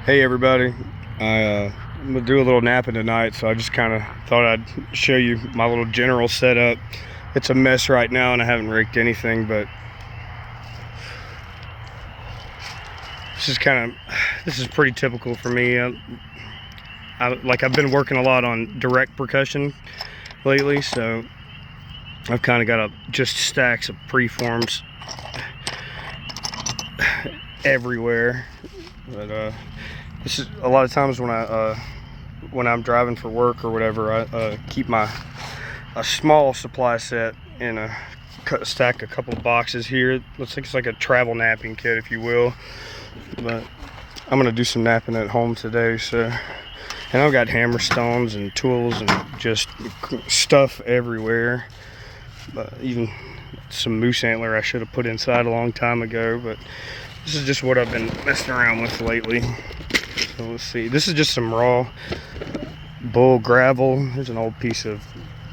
Hey everybody, I'm gonna do a little napping tonight, so I just kind of thought I'd show you my little general setup. It's a mess right now and I haven't rigged anything, but this is pretty typical for me. I've been working a lot on direct percussion lately, so I've kind of got just stacks of preforms everywhere. But this is a lot of times when I'm driving for work or whatever, I keep a small supply set in stack a couple of boxes here. It looks like it's like a travel napping kit, if you will. But I'm gonna do some napping at home today, so, and I've got hammer stones and tools and just stuff everywhere. But even some moose antler I should have put inside a long time ago, but this is just what I've been messing around with lately. So let's see, this is just some raw bull gravel. There's an old piece of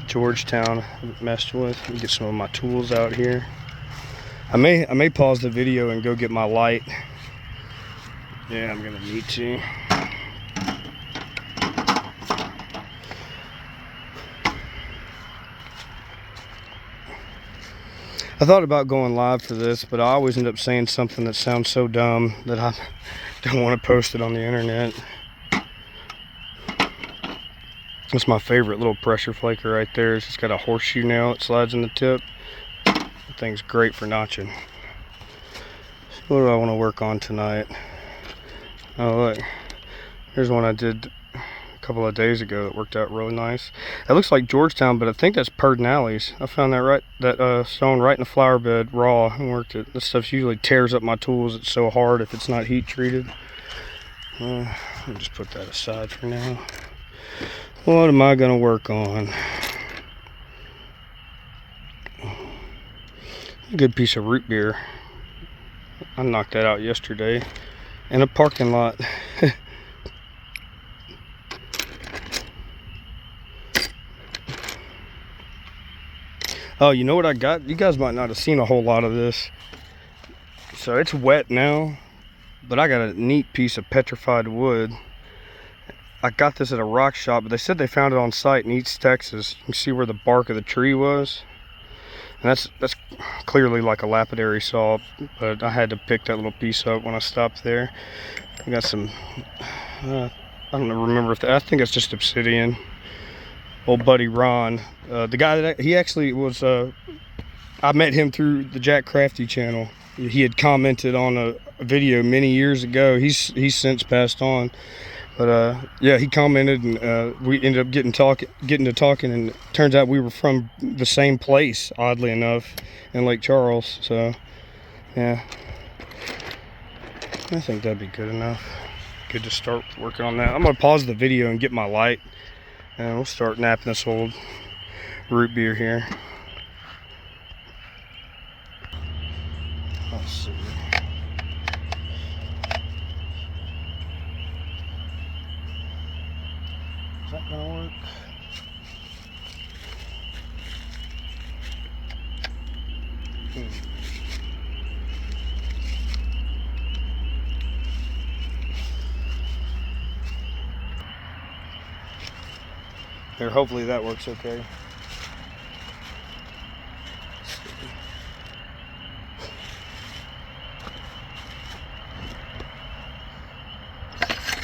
Georgetown I haven't messed with. Let me get some of my tools out here. I may pause the video and go get my light. Yeah, I'm gonna need to. I thought about going live for this, but I always end up saying something that sounds so dumb that I don't want to post it on the internet. That's my favorite little pressure flaker right there. It's just got a horseshoe nail that slides in the tip. That thing's great for notching. So what do I want to work on tonight? Oh look, here's one I did a couple of days ago that worked out really nice. It looks like Georgetown, but I think that's Perdinales. I found that stone right in the flower bed raw and worked it. This stuff usually tears up my tools. It's so hard if it's not heat treated. I'll just put that aside for now. What am I gonna work on? A good piece of root beer. I knocked that out yesterday in a parking lot. Oh, you know what I got? You guys might not have seen a whole lot of this. So it's wet now, but I got a neat piece of petrified wood. I got this at a rock shop, but they said they found it on site in East Texas. You can see where the bark of the tree was. And that's clearly like a lapidary saw, but I had to pick that little piece up when I stopped there. I got some, I don't remember if I think it's just obsidian. Old buddy Ron, the guy he actually was, I met him through the Jack Crafty channel. He had commented on a video many years ago. He's since passed on. But yeah, he commented, and we ended up getting to talking, and it turns out we were from the same place, oddly enough, in Lake Charles. So yeah, I think that'd be good enough. Good to start working on that. I'm gonna pause the video and get my light, and we'll start napping this old root beer here. Let's see. Is that gonna work? There, hopefully that works okay.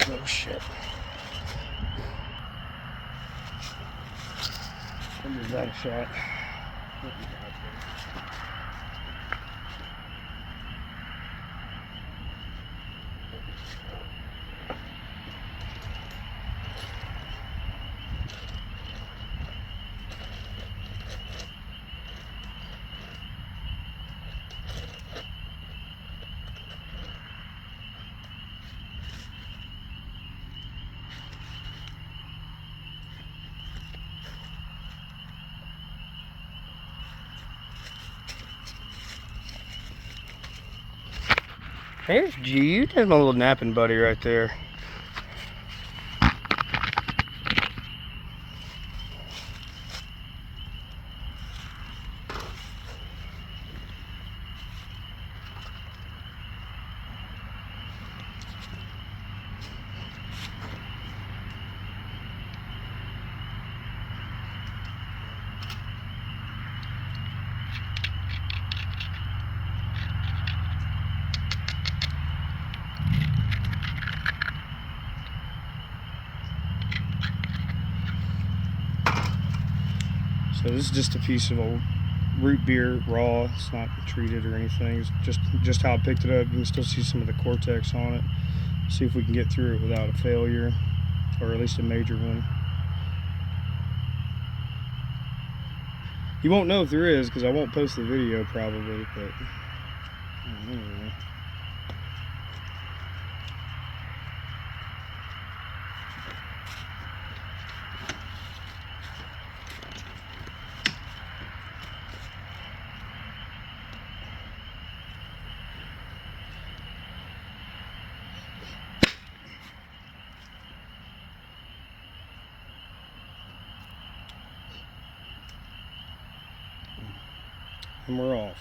Oh shit. I'll give that a shot. There's Jude. There's my little napping buddy right there. So this is just a piece of old root beer, raw. It's not treated or anything. It's just how I picked it up. You can still see some of the cortex on it. See if we can get through it without a failure, or at least a major one. You won't know if there is because I won't post the video probably, but anyway. And we're off.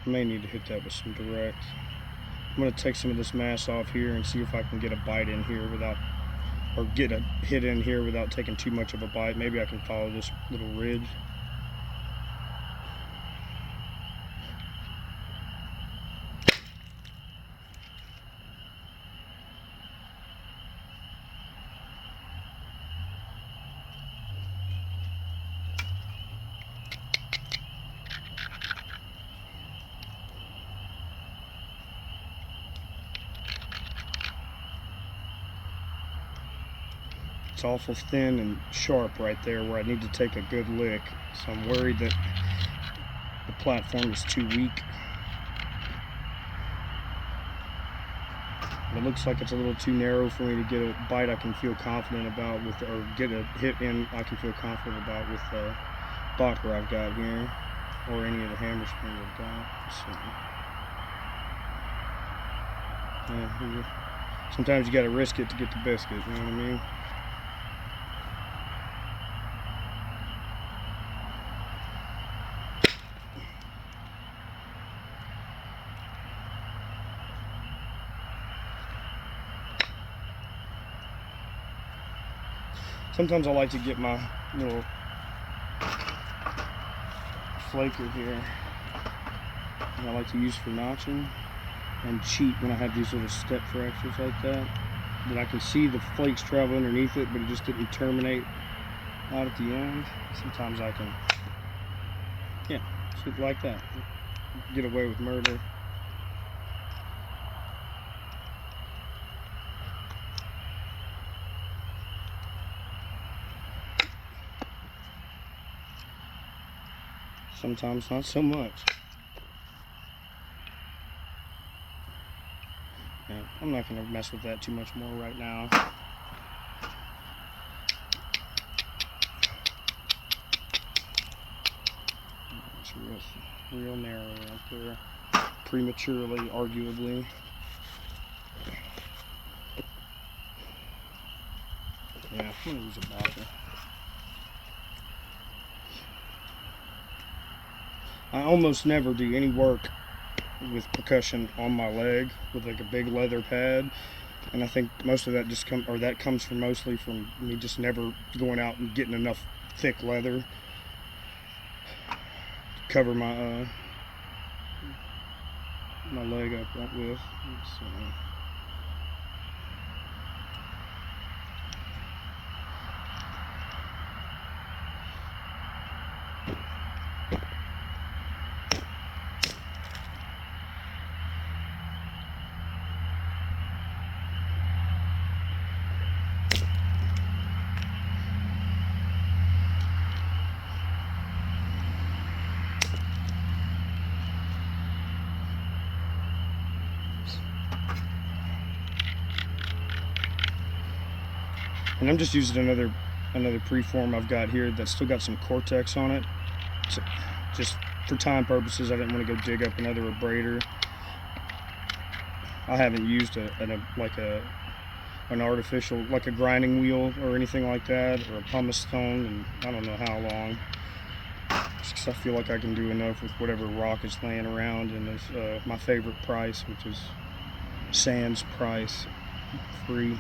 I may need to hit that with some direct. I'm going to take some of this mass off here and see if I can get a bite in here without, or get a hit in here without taking too much of a bite. Maybe I can follow this little ridge. It's awful thin and sharp right there where I need to take a good lick. So I'm worried that the platform is too weak. It looks like it's a little too narrow for me to get a bite I can feel confident about with, or get a hit in I can feel confident about with the bocker I've got here, or any of the hammer spring I've got. So, yeah, sometimes you got to risk it to get the biscuit, you know what I mean? Sometimes I like to get my little flaker here, and I like to use for notching and cheat when I have these little step fractures like that. That I can see the flakes travel underneath it, but it just didn't terminate out at the end. Sometimes I can, yeah, just like that, get away with murder. Sometimes not so much. Yeah, I'm not going to mess with that too much more right now. It's real narrow right there. Prematurely, arguably. Yeah, I'm going to use a backer. I almost never do any work with percussion on my leg with like a big leather pad, and I think most of that just comes from mostly from me just never going out and getting enough thick leather to cover my my leg up with. So, and I'm just using another preform I've got here that's still got some cortex on it. So just for time purposes, I didn't want to go dig up another abrader. I haven't used an artificial, like a grinding wheel or anything like that, or a pumice stone, and I don't know how long. Just 'cause I feel like I can do enough with whatever rock is laying around, and it's my favorite price, which is Sand's price. free.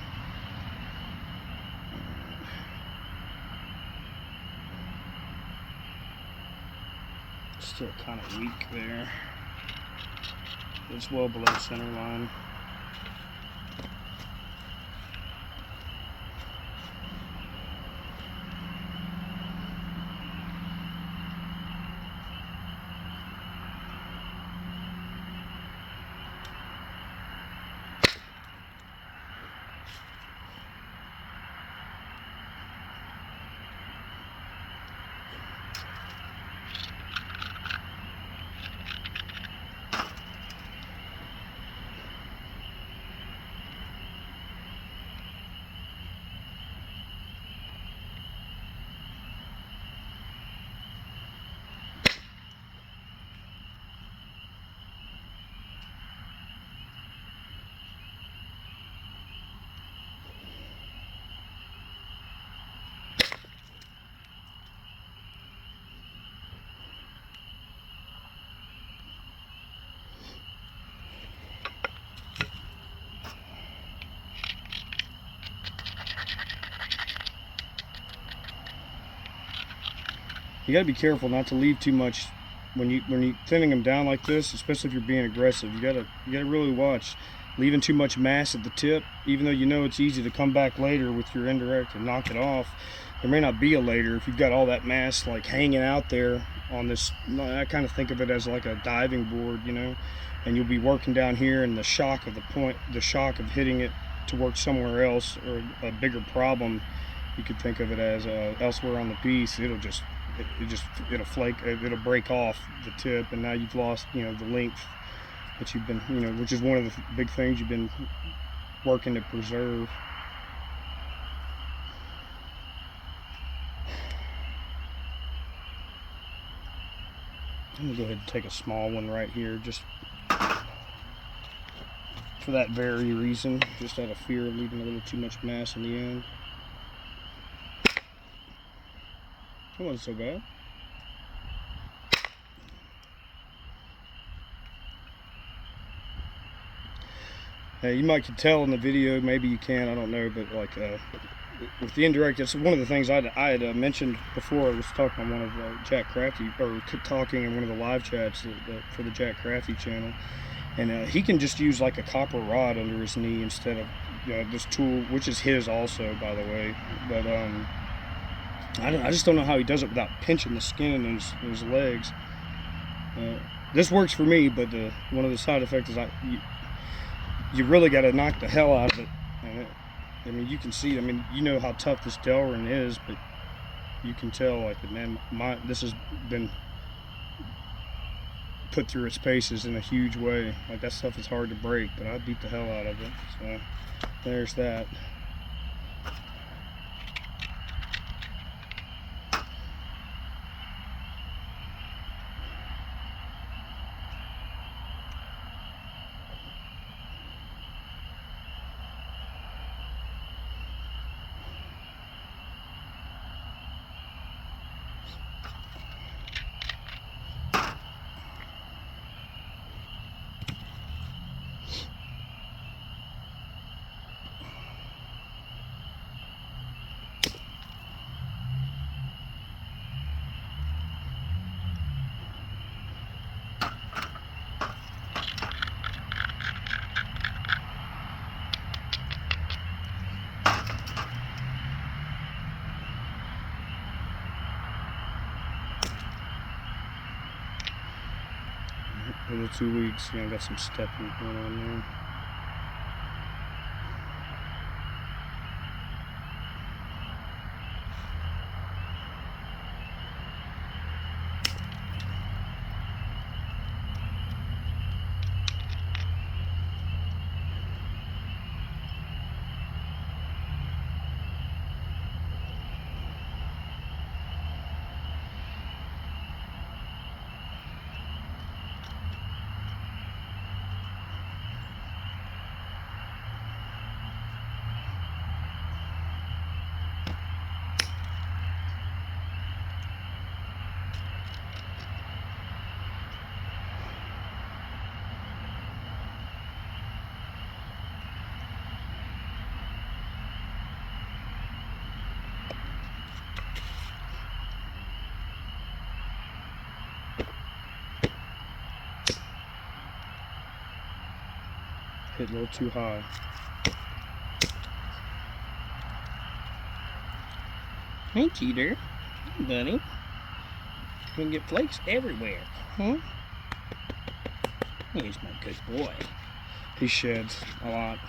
Still kind of weak there. It's well below center line. You gotta be careful not to leave too much when you're thinning them down like this, especially if you're being aggressive. You gotta really watch leaving too much mass at the tip. Even though you know it's easy to come back later with your indirect and knock it off, there may not be a later if you've got all that mass like hanging out there on this. I kind of think of it as like a diving board, you know, and you'll be working down here, and the shock of the shock of hitting it to work somewhere else, or a bigger problem, you could think of it as elsewhere on the piece. It'll flake, it'll break off the tip, and now you've lost, you know, the length that you've been, you know, which is one of the big things you've been working to preserve. I'm gonna go ahead and take a small one right here, just for that very reason, just out of fear of leaving a little too much mass in the end. That wasn't so bad. You might can tell in the video, maybe you can, I don't know, but like with the indirect, it's one of the things I had mentioned before. I was talking on one of Jack Crafty, or talking in one of the live chats for the Jack Crafty channel, and he can just use like a copper rod under his knee instead of, you know, this tool, which is his also, by the way. But I just don't know how he does it without pinching the skin in his legs. This works for me, but one of the side effects is you really got to knock the hell out of it. And I mean, you can see, I mean, you know how tough this Delrin is, but you can tell, like, man, this has been put through its paces in a huge way. Like, that stuff is hard to break, but I beat the hell out of it. So there's that. In the 2 weeks, you know, got some stepping going on there. hit a little too high. Hey, cheater. Buddy. You can get flakes everywhere. Huh? He's my good boy. He sheds a lot.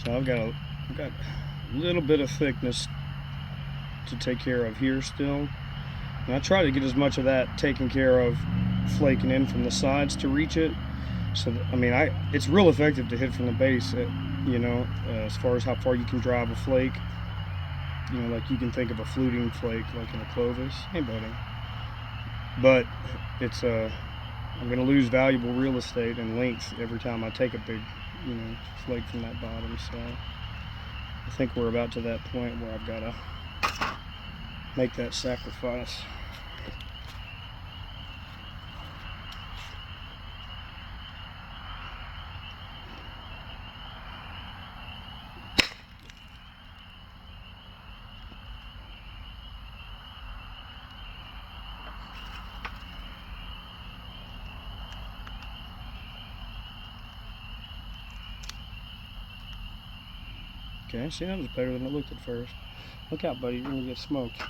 So I've got a little bit of thickness to take care of here still. And I try to get as much of that taken care of flaking in from the sides to reach it. So that, I mean, it's real effective to hit from the base, you know, as far as how far you can drive a flake. You know, like you can think of a fluting flake like in a Clovis. Hey, buddy. But it's I'm going to lose valuable real estate and length every time I take a big, you know, flake from that bottom. So I think we're about to that point where I've got to make that sacrifice. Okay, see, that was better than it looked at first. Look out, buddy, you're going to get smoked.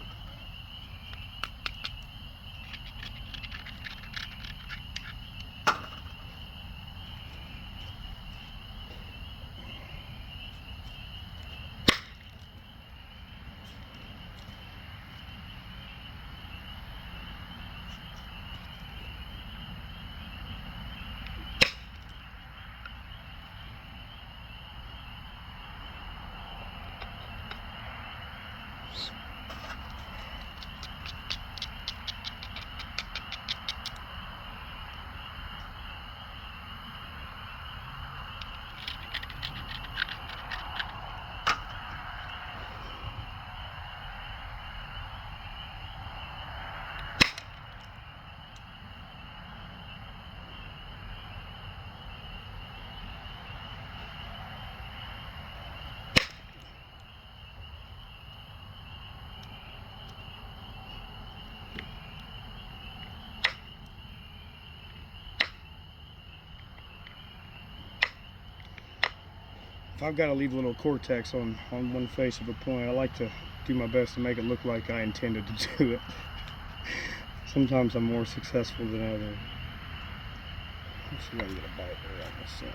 If I've got to leave a little cortex on one face of a point, I like to do my best to make it look like I intended to do it. Sometimes I'm more successful than others. Let's see if I can get a bite there on myself.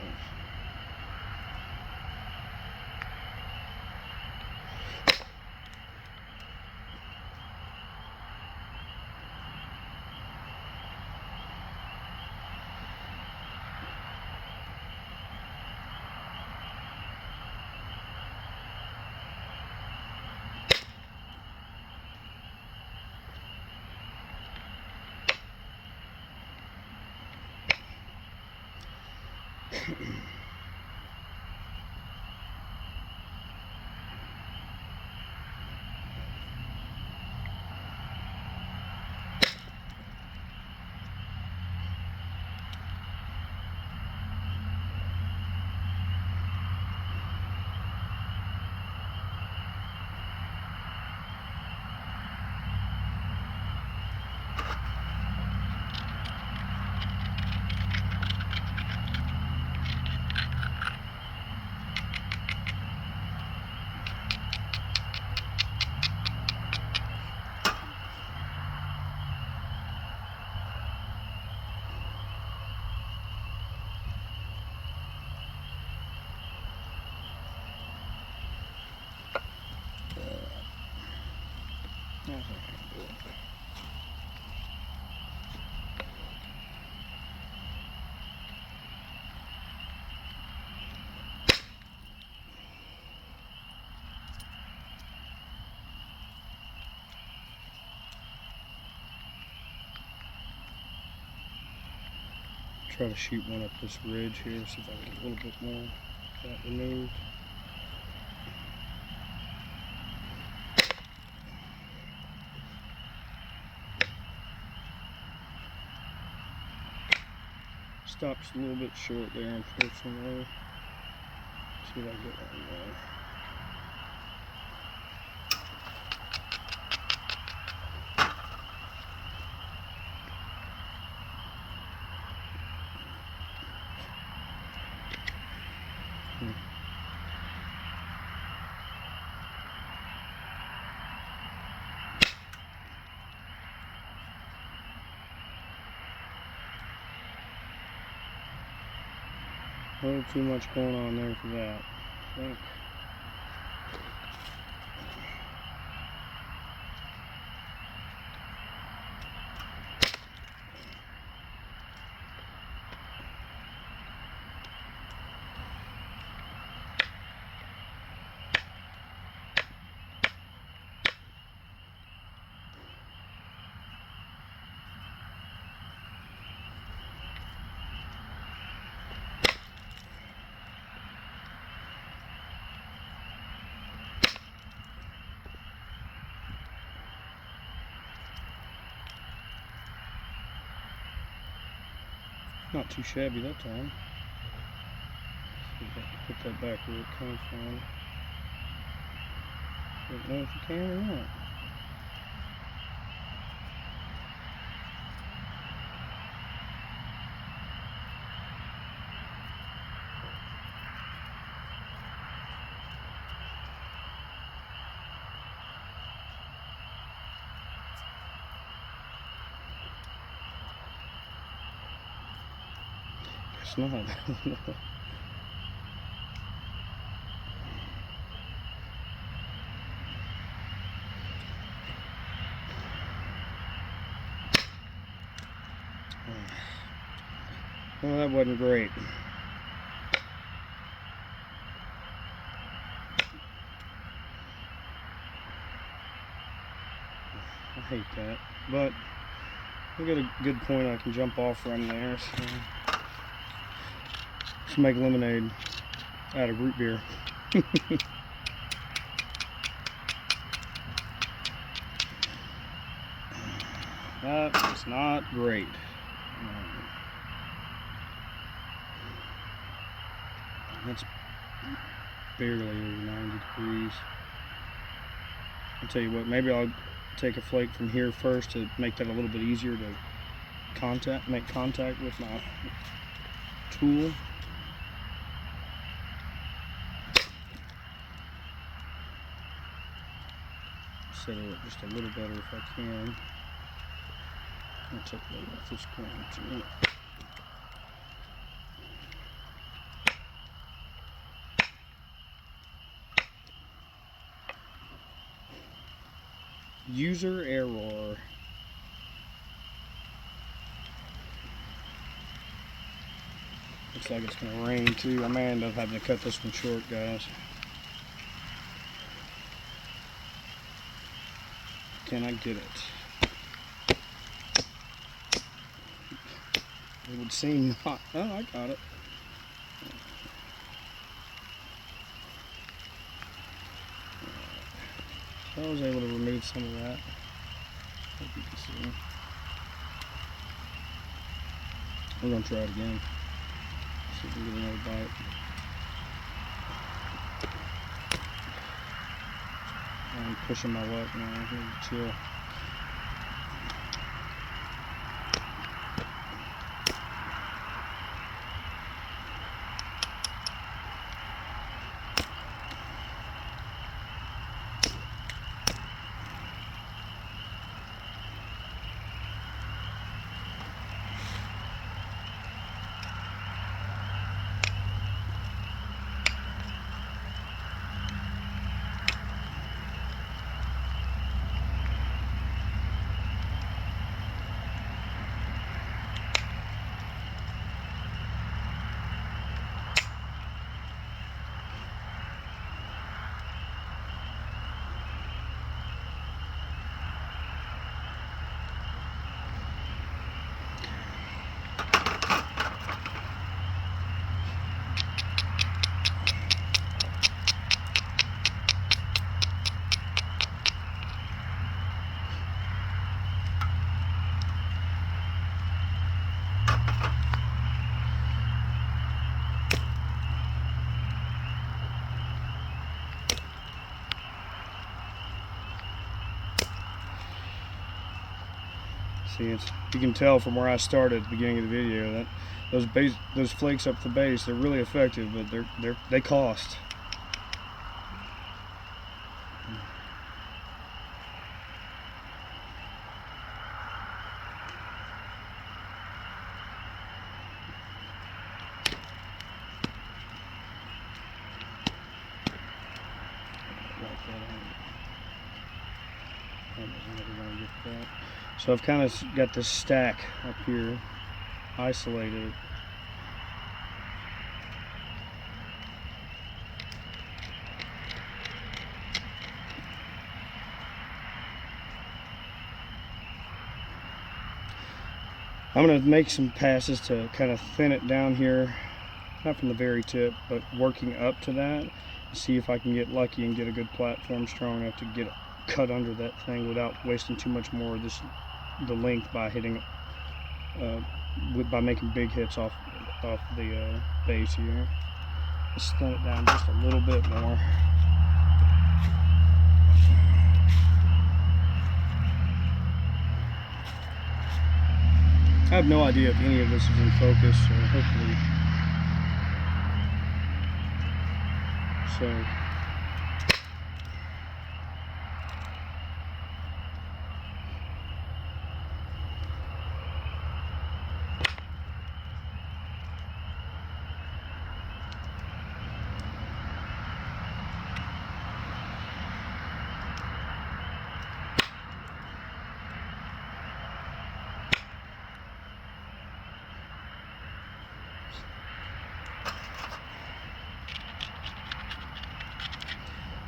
Try to shoot one up this ridge here, see if I can get a little bit more of that removed. stops a little bit short there, unfortunately. See if I get one there. A little too much going on there for that, I think. Not too shabby that time. See if I can put that back where it comes from. Don't know if you can or not. Guess not. Well, that wasn't great. I hate that, but I got a good point I can jump off from there. So let's make lemonade out of root beer. That was not great. That's barely over 90 degrees. I'll tell you what, maybe I'll take a flake from here first to make that a little bit easier to make contact with my tool. Set it up just a little better if I can. I'll take that off this corner too. User error. Looks like it's gonna rain too. I may end up having to cut this one short, guys. Can I get it? It would seem not. Oh, I got it. So I was able to remove some of that. Hope you can see. We're gonna try it again. See if we can get another bite. I'm pushing my luck now. I need to chill. See, you can tell from where I started at the beginning of the video that those flakes up the base, they're really effective, but they cost. So I've kind of got this stack up here isolated. I'm going to make some passes to kind of thin it down here, not from the very tip, but working up to that, see if I can get lucky and get a good platform strong enough to get it cut under that thing without wasting too much more of the length by hitting by making big hits off the base here. Let's thin it down just a little bit more. I have no idea if any of this is in focus, so hopefully. So.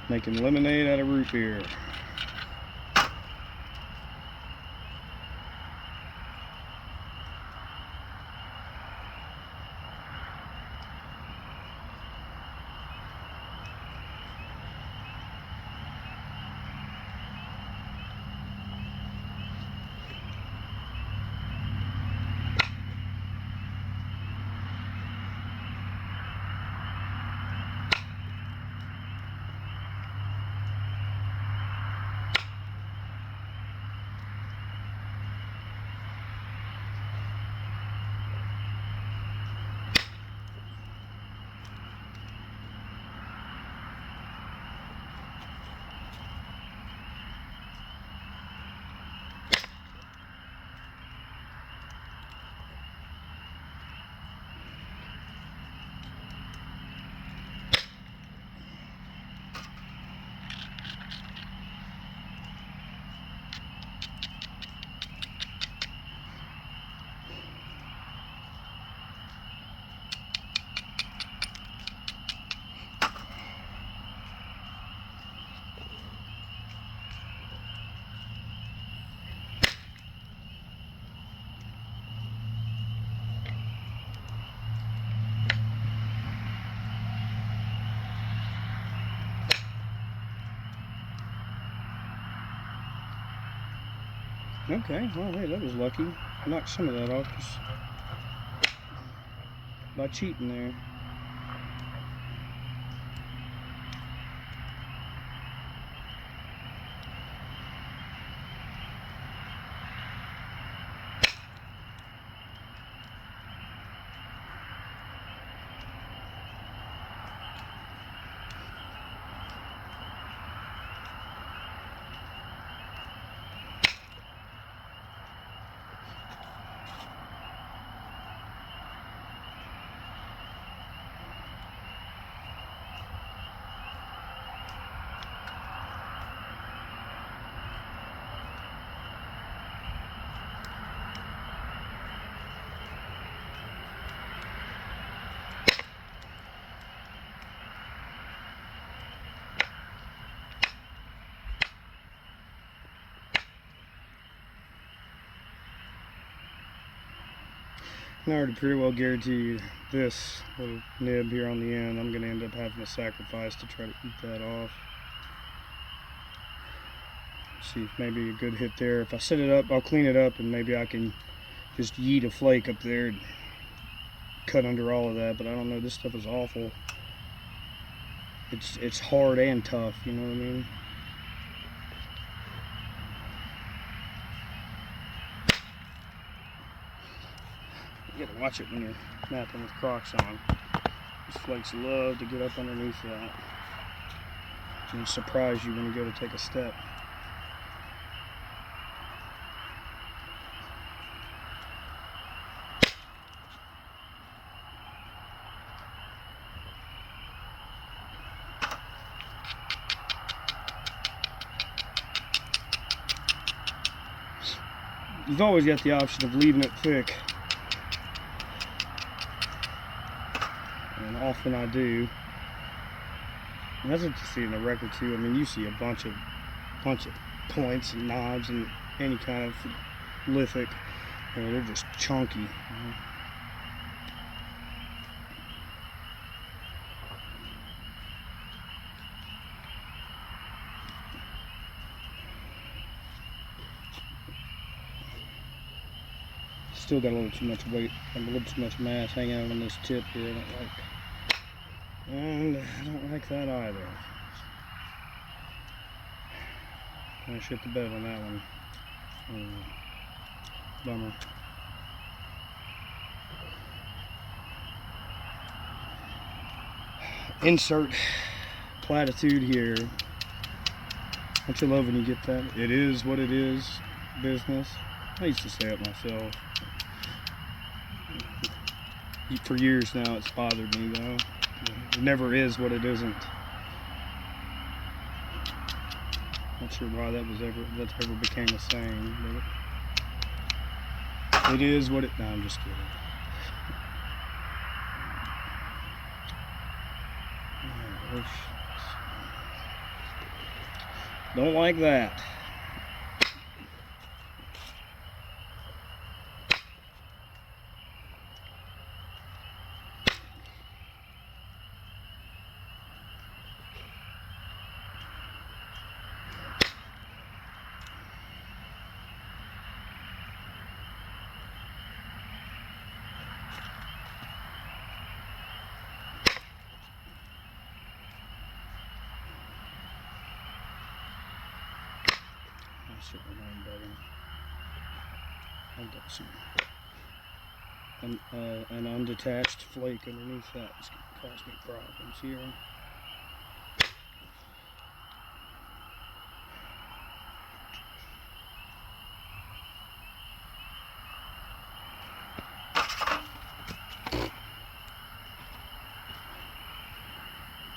Making lemonade out of root beer. Okay, well, hey, that was lucky. I knocked some of that off just by cheating there. I already pretty well guaranteed this little nib here on the end, I'm going to end up having to sacrifice to try to eat that off. See if maybe a good hit there. If I set it up, I'll clean it up and maybe I can just yeet a flake up there and cut under all of that, but I don't know, this stuff is awful. It's hard and tough, you know what I mean? watch it when you're napping with Crocs on. These flakes love to get up underneath that and surprise you when you go to take a step. You've always got the option of leaving it thick, and often I do. And that's what you see in the record too. I mean, you see a bunch of points and knobs and any kind of lithic, and they're just chunky. Still got a little too much weight and a little too much mass hanging out on this tip here. I don't like that either. I shit the bed on that one. Bummer. Insert platitude here. Don't you love when you get that? It is what it is business. I used to say it myself. For years now, it's bothered me though. It never is what it isn't. Not sure why that ever became a saying, but it is what it. No, I'm just kidding. Don't like that. Should have known better. An undetached flake underneath that is going to cause me problems here.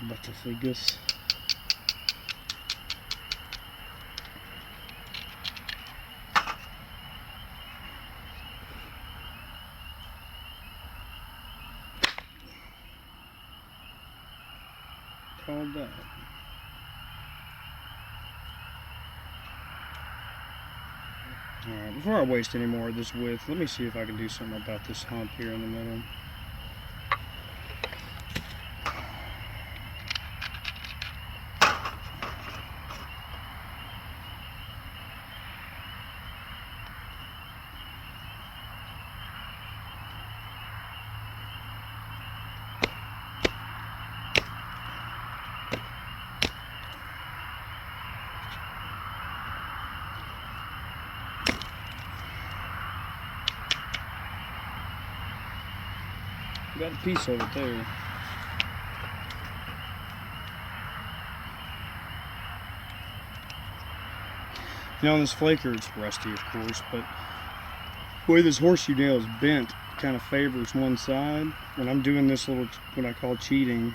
Butterfligus. Called that. Alright, before I waste any more of this width, let me see if I can do something about this hump here in the middle. Got a piece of it there. You know, on this flaker, it's rusty, of course, but the way this horseshoe nail is bent kind of favors one side. When I'm doing this little, what I call cheating,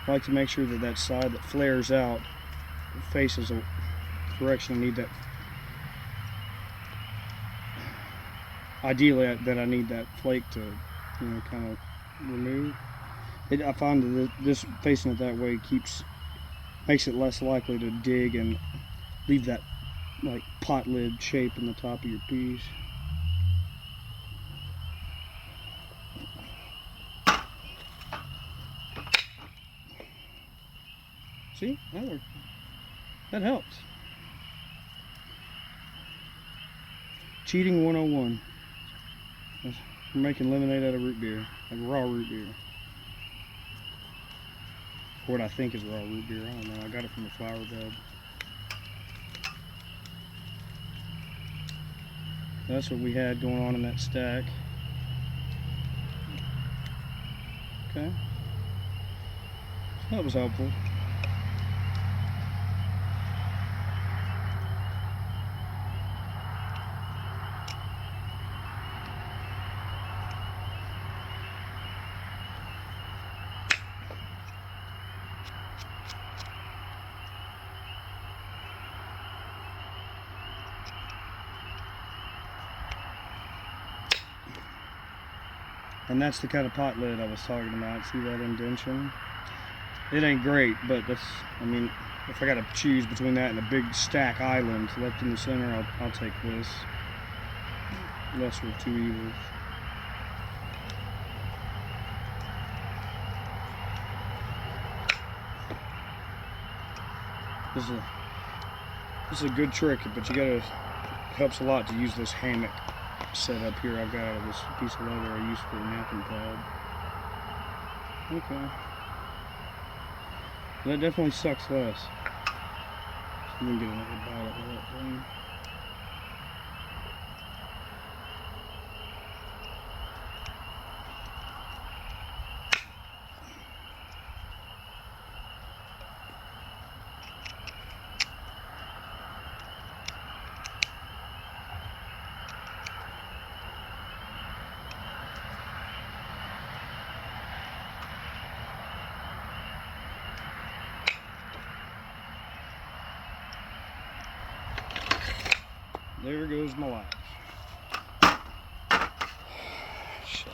I like to make sure that that side that flares out faces a direction I need that. Ideally, I need that flake to, you know, kind of remove. I find that this facing it that way makes it less likely to dig and leave that like pot lid shape in the top of your piece. See, that worked. That helped. Cheating 101. We're making lemonade out of root beer, like raw root beer. What I think is raw root beer, I don't know. I got it from the flower bed. That's what we had going on in that stack. Okay. That was helpful. And that's the kind of pot lid I was talking about. See that indentation? It ain't great, but that's, I mean, if I got to choose between that and a big stack island left in the center, I'll take this. Lesser of two evils. This is a good trick, but you gotta, it helps a lot to use this hammock setup here I've got out of this piece of leather I use for a napping pad. Okay. That definitely sucks less. So we can get another bottle of that thing. There goes my life. Shit.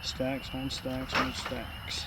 Stacks on stacks on stacks.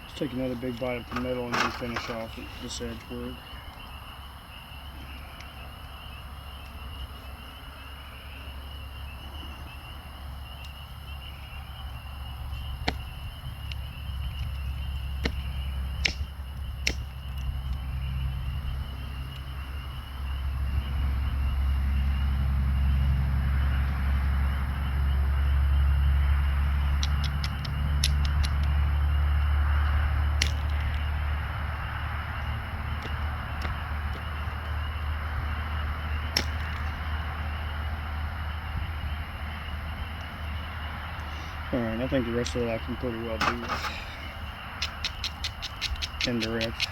Let's take another big bite at the middle and then finish off this edge work. Alright, I think the rest of it I can pretty well do. indirect.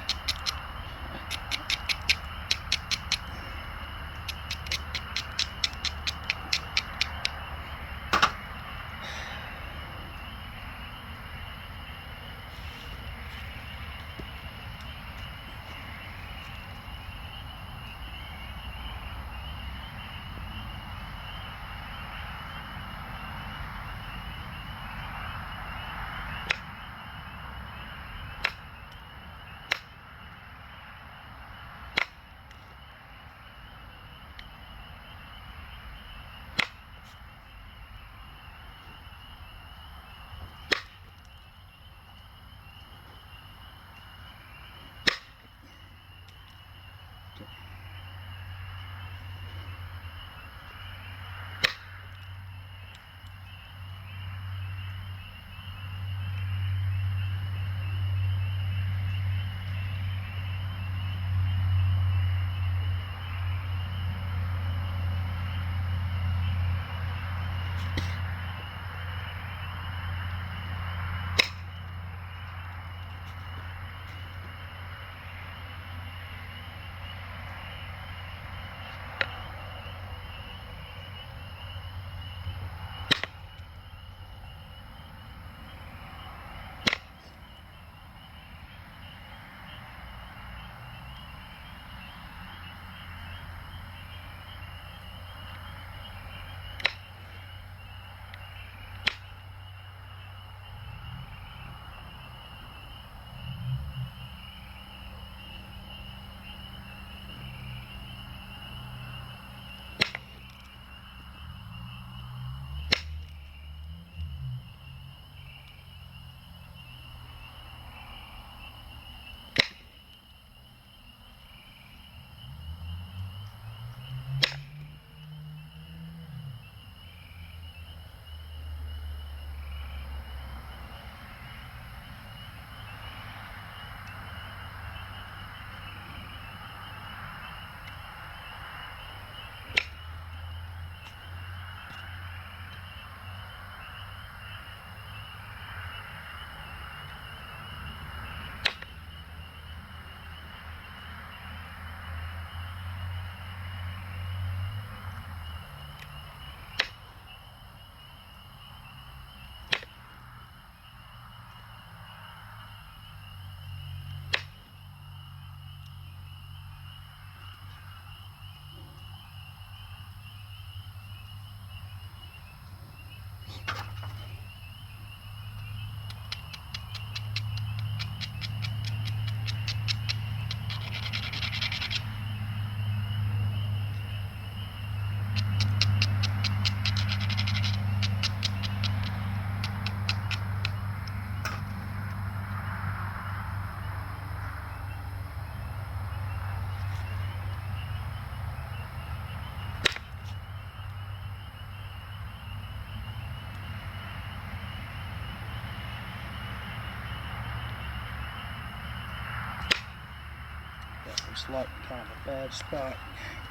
It's like kind of a bad spot,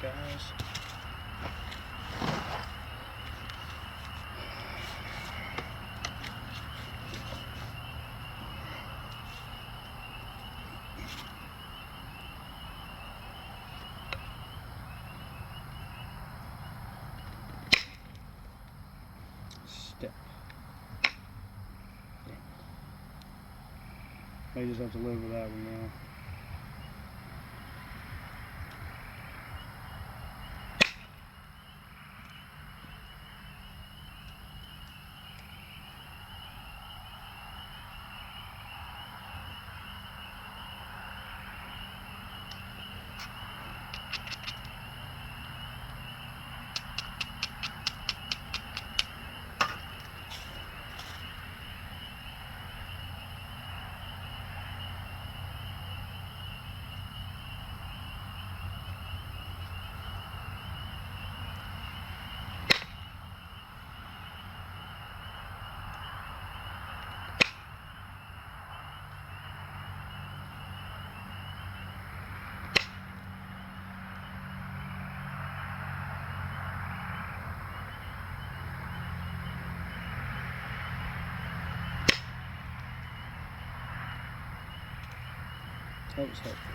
guys. Step. May just have to live with that one now. That was helpful.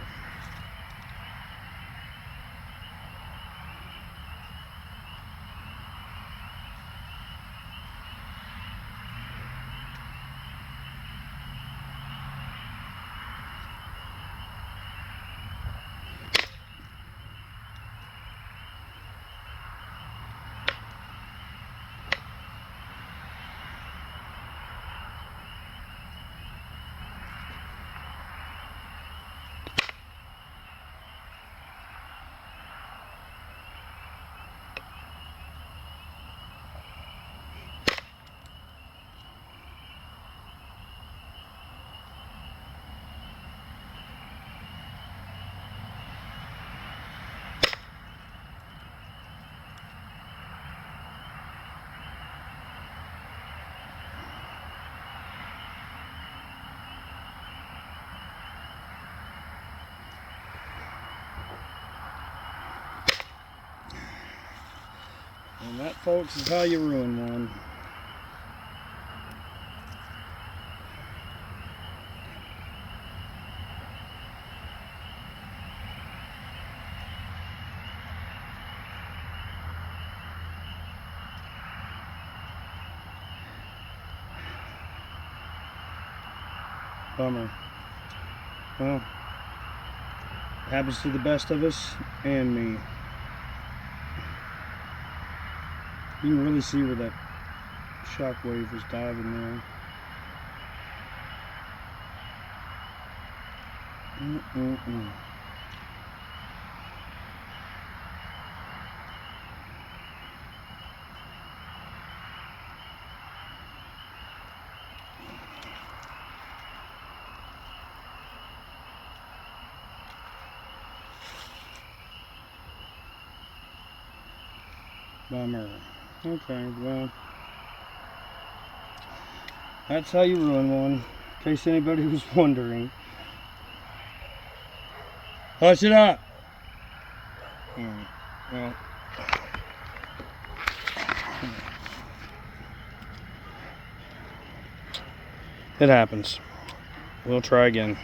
And that, folks, is how you ruin one. Bummer. Well, it happens to the best of us and me. You can really see where that shockwave was diving there. Bummer. Okay, well, that's how you ruin one, in case anybody was wondering. Hush it up! Well, it happens. We'll try again.